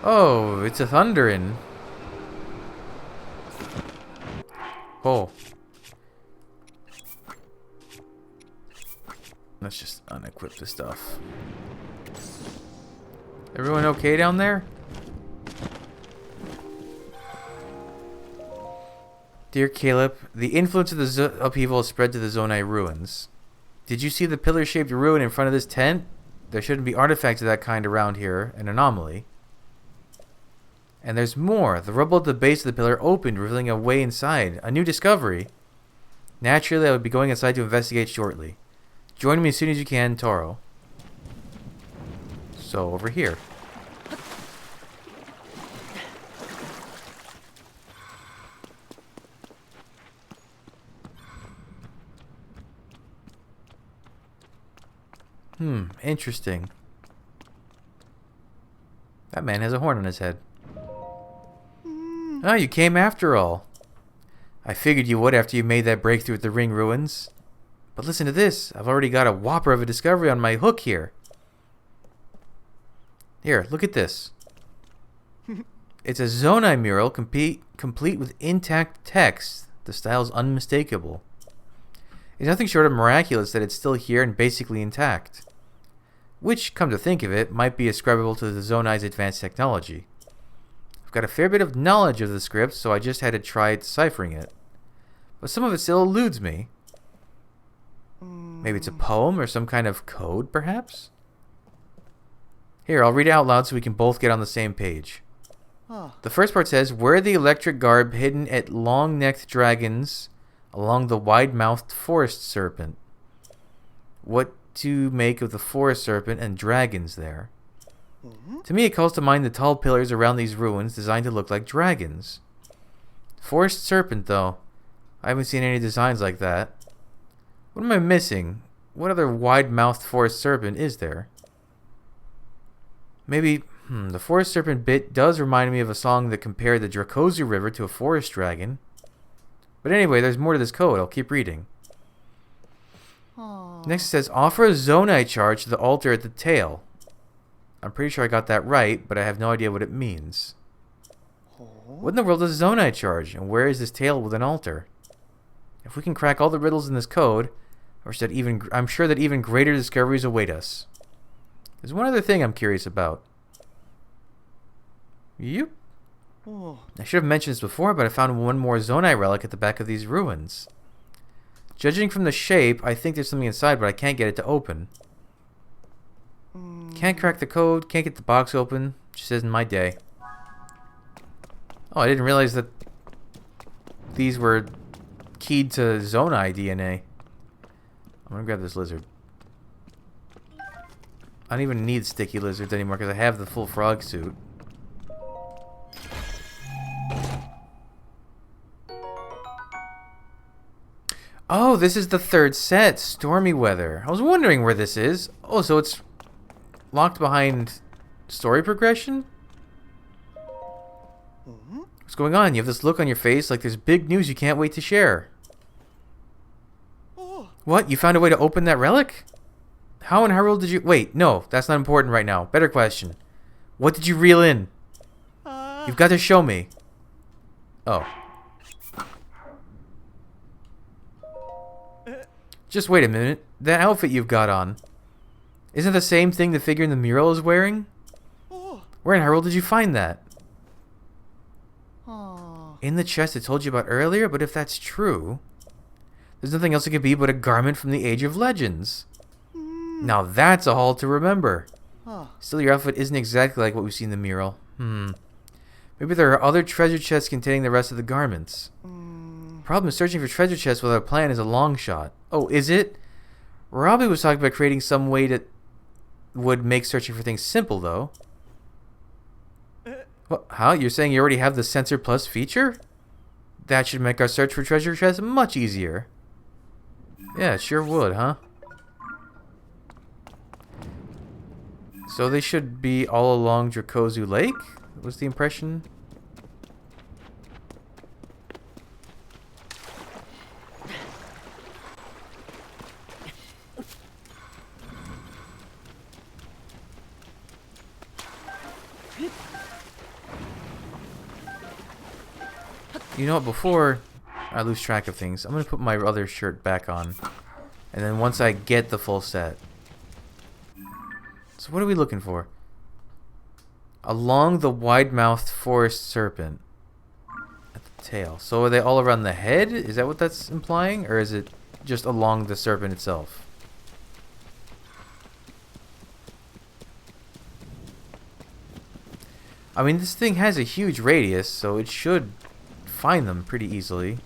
A: Oh, it's a thunderin'. Oh. Let's just unequip the stuff. Everyone okay down there? Dear Caleb, the influence of the upheaval has spread to the Zonai ruins. Did you see the pillar-shaped ruin in front of this tent? There shouldn't be artifacts of that kind around here, an anomaly. And there's more. The rubble at the base of the pillar opened, revealing a way inside. A new discovery. Naturally, I will be going inside to investigate shortly. Join me as soon as you can, Toro. So, over here. Interesting. That man has a horn on his head. Oh, you came after all. I figured you would after you made that breakthrough at the ring ruins. But listen to this. I've already got a whopper of a discovery on my hook here. Here, look at this. It's a Zonai mural complete with intact text. The style's unmistakable. It's nothing short of miraculous that it's still here and basically intact. Which, come to think of it, might be ascribable to the Zonai's advanced technology. I've got a fair bit of knowledge of the script, so I just had to try deciphering it. But some of it still eludes me. Maybe it's a poem or some kind of code, perhaps? Here, I'll read it out loud so we can both get on the same page. The first part says, "Where the electric garb hidden at long-necked dragons along the wide-mouthed forest serpent." What to make of the forest serpent and dragons there? To me, it calls to mind the tall pillars around these ruins designed to look like dragons. Forest serpent, though. I haven't seen any designs like that. What am I missing? What other wide-mouthed forest serpent is there? Maybe, the forest serpent bit does remind me of a song that compared the Dracozu River to a forest dragon. But anyway, there's more to this code. I'll keep reading. Next it says, offer a zonai charge to the altar at the tail. I'm pretty sure I got that right, but I have no idea what it means. What in the world is a zonai charge, and where is this tail with an altar? If we can crack all the riddles in this code, I'm sure that even greater discoveries await us. There's one other thing I'm curious about. Yep. I should have mentioned this before, but I found one more zonai relic at the back of these ruins. Judging from the shape, I think there's something inside, but I can't get it to open. Can't crack the code, can't get the box open. Just isn't my day. Oh, I didn't realize that these were keyed to zonai DNA. I'm gonna grab this lizard. I don't even need sticky lizards anymore because I have the full frog suit. Oh, this is the third set, Stormy Weather. I was wondering where this is. Oh, so it's locked behind story progression? What's going on? You have this look on your face like there's big news you can't wait to share. What? You found a way to open that relic? How in Hyrule did you... Wait, no, that's not important right now. Better question. What did you reel in? You've got to show me. Oh. Just wait a minute. That outfit you've got on. Isn't it the same thing the figure in the mural is wearing? Where in Hyrule did you find that? In the chest I told you about earlier, but if that's true, there's nothing else it could be but a garment from the Age of Legends. Now that's a haul to remember. Still, your outfit isn't exactly like what we see in the mural. Maybe there are other treasure chests containing the rest of the garments. Problem is searching for treasure chests without a plan is a long shot. Oh, is it? Robbie was talking about creating some way that would make searching for things simple, though. What? How? You're saying you already have the Sensor Plus feature? That should make our search for treasure chests much easier. Yeah, it sure would, huh? So they should be all along Dracozu Lake? Was the impression? You know what, before I lose track of things, I'm going to put my other shirt back on. And then once I get the full set. So what are we looking for? Along the wide-mouthed forest serpent. At the tail. So are they all around the head? Is that what that's implying? Or is it just along the serpent itself? I mean, this thing has a huge radius, so it should find them pretty easily.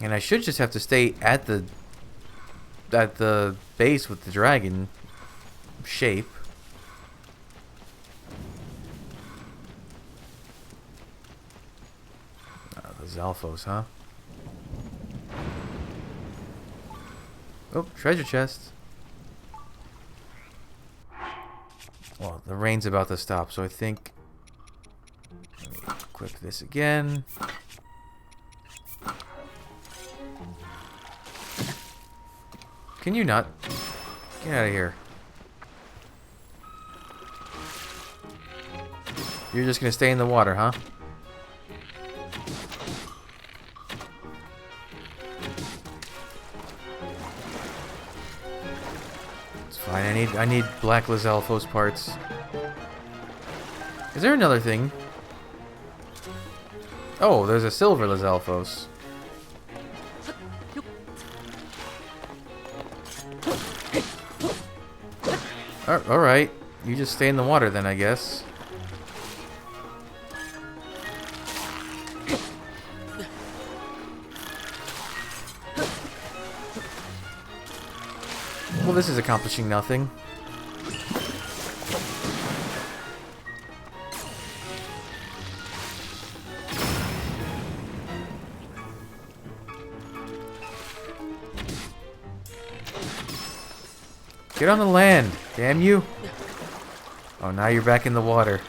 A: And I should just have to stay at the base with the dragon shape. The Zalphos, huh? Oh, treasure chest. Well, the rain's about to stop, so I think... Let me equip this again. Can you not? Get out of here. You're just gonna stay in the water, huh? It's fine. I need black Lizalfos parts. Is there another thing? Oh, there's a silver Lizalfos. Alright, you just stay in the water then, I guess. Well, this is accomplishing nothing. Get on the land, damn you. Oh, now you're back in the water.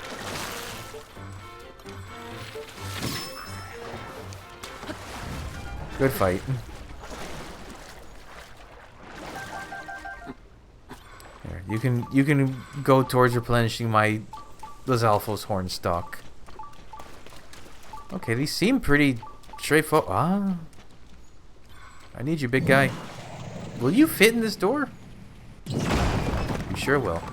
A: Good fight. Here, you can go towards replenishing my Lizalfo's horn stock. Okay, these seem pretty straightforward. Ah, I need you, big guy. Will you fit in this door? You sure will.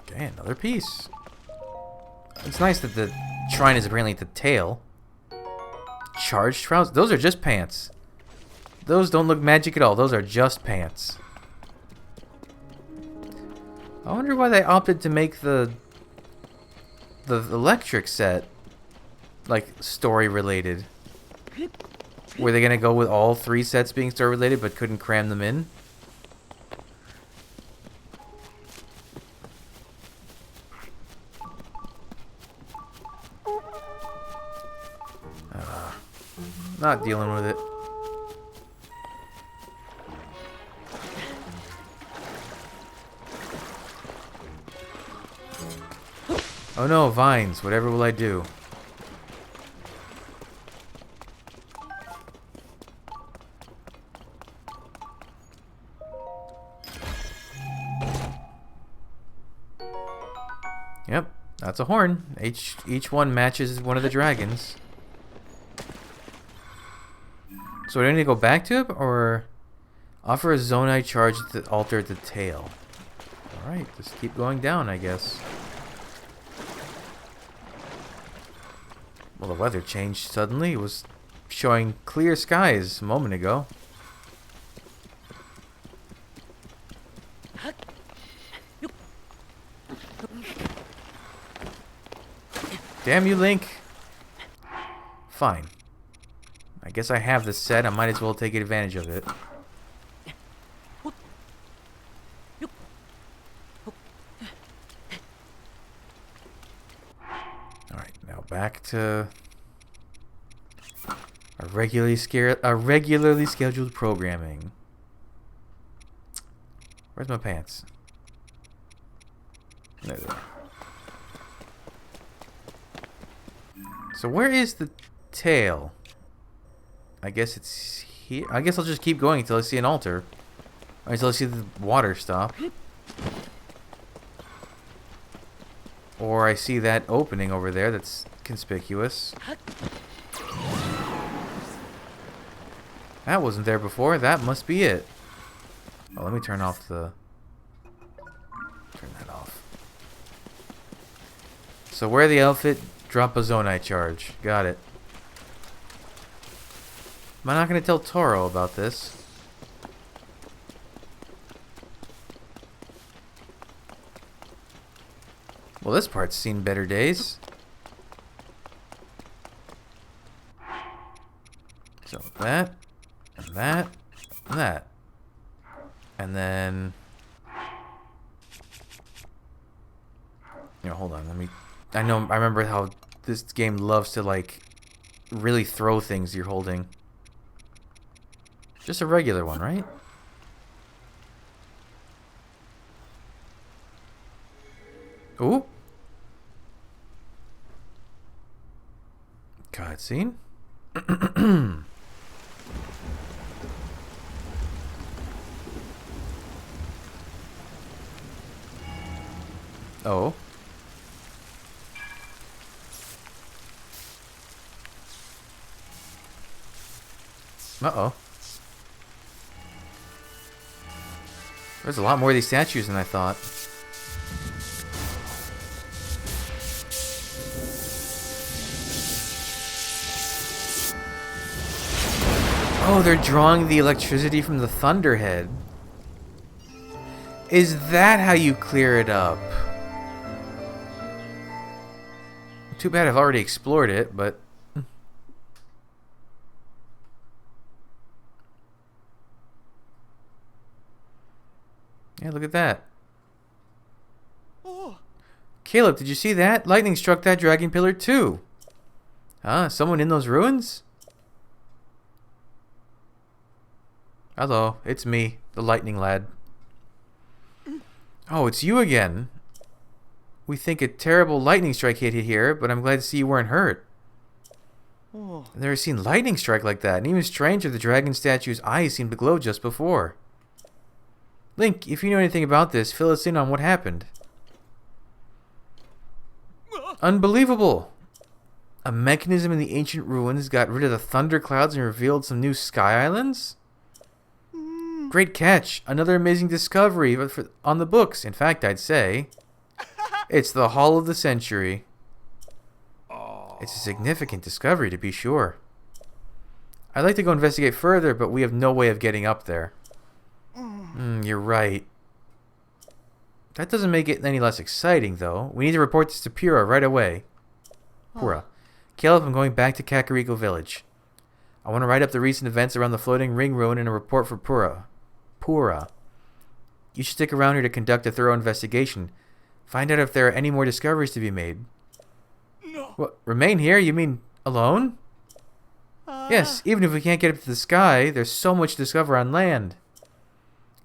A: Okay, another piece. It's nice that the shrine is apparently at the tail. Charged trousers? Those are just pants. Those don't look magic at all. Those are just pants. I wonder why they opted to make the electric set like story related. Were they gonna go with all 3 sets being story related but couldn't cram them in? Not dealing with it. Oh no, vines. Whatever will I do? Yep, that's a horn. Each one matches one of the dragons. So do I need to go back to it, or offer a zonite charge to alter the tail? Alright, just keep going down, I guess. Well, the weather changed suddenly. It was showing clear skies a moment ago. Damn you, Link. Fine. I guess I have this set. I might as well take advantage of it. Alright, now back to our regularly scheduled programming. Where's my pants? There they are. So where is the tail? I guess it's here. I guess I'll just keep going until I see an altar. Or until I see the water stop. Or I see that opening over there that's conspicuous. That wasn't there before. That must be it. Oh, let me turn off the... Turn that off. So wear the outfit, drop a zonite charge. Got it. Am I not going to tell Toro about this? Well, this part's seen better days. So that, and that, and that. And then... You know, hold on, let me... I remember how this game loves to, like, really throw things you're holding. Just a regular one, right? Ooh. Cutscene. Oh. Uh-oh. There's a lot more of these statues than I thought. Oh, they're drawing the electricity from the Thunderhead. Is that how you clear it up? Too bad I've already explored it, but... Yeah, look at that.
B: Oh.
A: Caleb, did you see that? Lightning struck that dragon pillar too. Huh? Someone in those ruins? Hello, it's me, the lightning lad. Oh, it's you again. We think a terrible lightning strike hit you here, but I'm glad to see you weren't hurt.
B: Oh.
A: I've never seen lightning strike like that, and even stranger, the dragon statue's eyes seemed to glow just before. Link, if you know anything about this, fill us in on what happened. Unbelievable! A mechanism in the ancient ruins got rid of the thunder clouds and revealed some new sky islands? Great catch! Another amazing discovery on the books. In fact, I'd say it's the haul of the century. It's a significant discovery, to be sure. I'd like to go investigate further, but we have no way of getting up there. You're right. That doesn't make it any less exciting, though. We need to report this to Pura right away. Pura. Caleb, I'm going back to Kakariko Village. I want to write up the recent events around the floating ring ruin in a report for Pura. Pura. You should stick around here to conduct a thorough investigation. Find out if there are any more discoveries to be made.
B: No.
A: What? Remain here? You mean alone? Yes, even if we can't get up to the sky, there's so much to discover on land.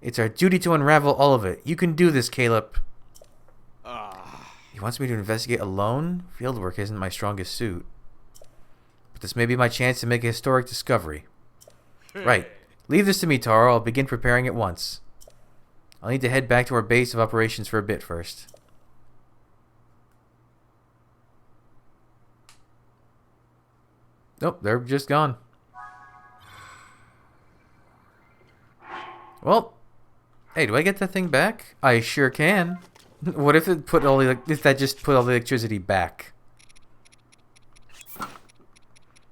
A: It's our duty to unravel all of it. You can do this, Caleb. He wants me to investigate alone? Fieldwork isn't my strongest suit. But this may be my chance to make a historic discovery. Right. Leave this to me, Taro. I'll begin preparing at once. I'll need to head back to our base of operations for a bit first. Nope, they're just gone. Well, hey, do I get that thing back? I sure can. What if it put all the if that just put all the electricity back?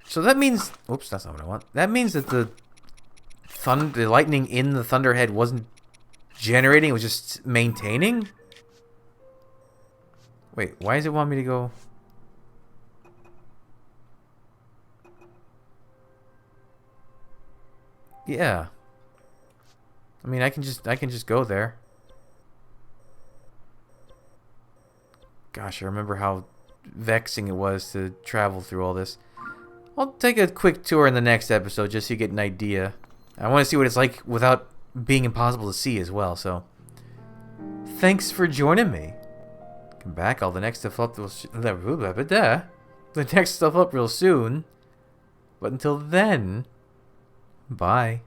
A: So that means, oops, that's not what I want. That means that the lightning in the thunderhead wasn't generating; it was just maintaining. Wait, why does it want me to go? Yeah. I mean, I can just go there. Gosh, I remember how vexing it was to travel through all this. I'll take a quick tour in the next episode just so you get an idea. I want to see what it's like without being impossible to see as well, so thanks for joining me. Come back, all the next stuff up the next stuff up real soon. But until then, bye.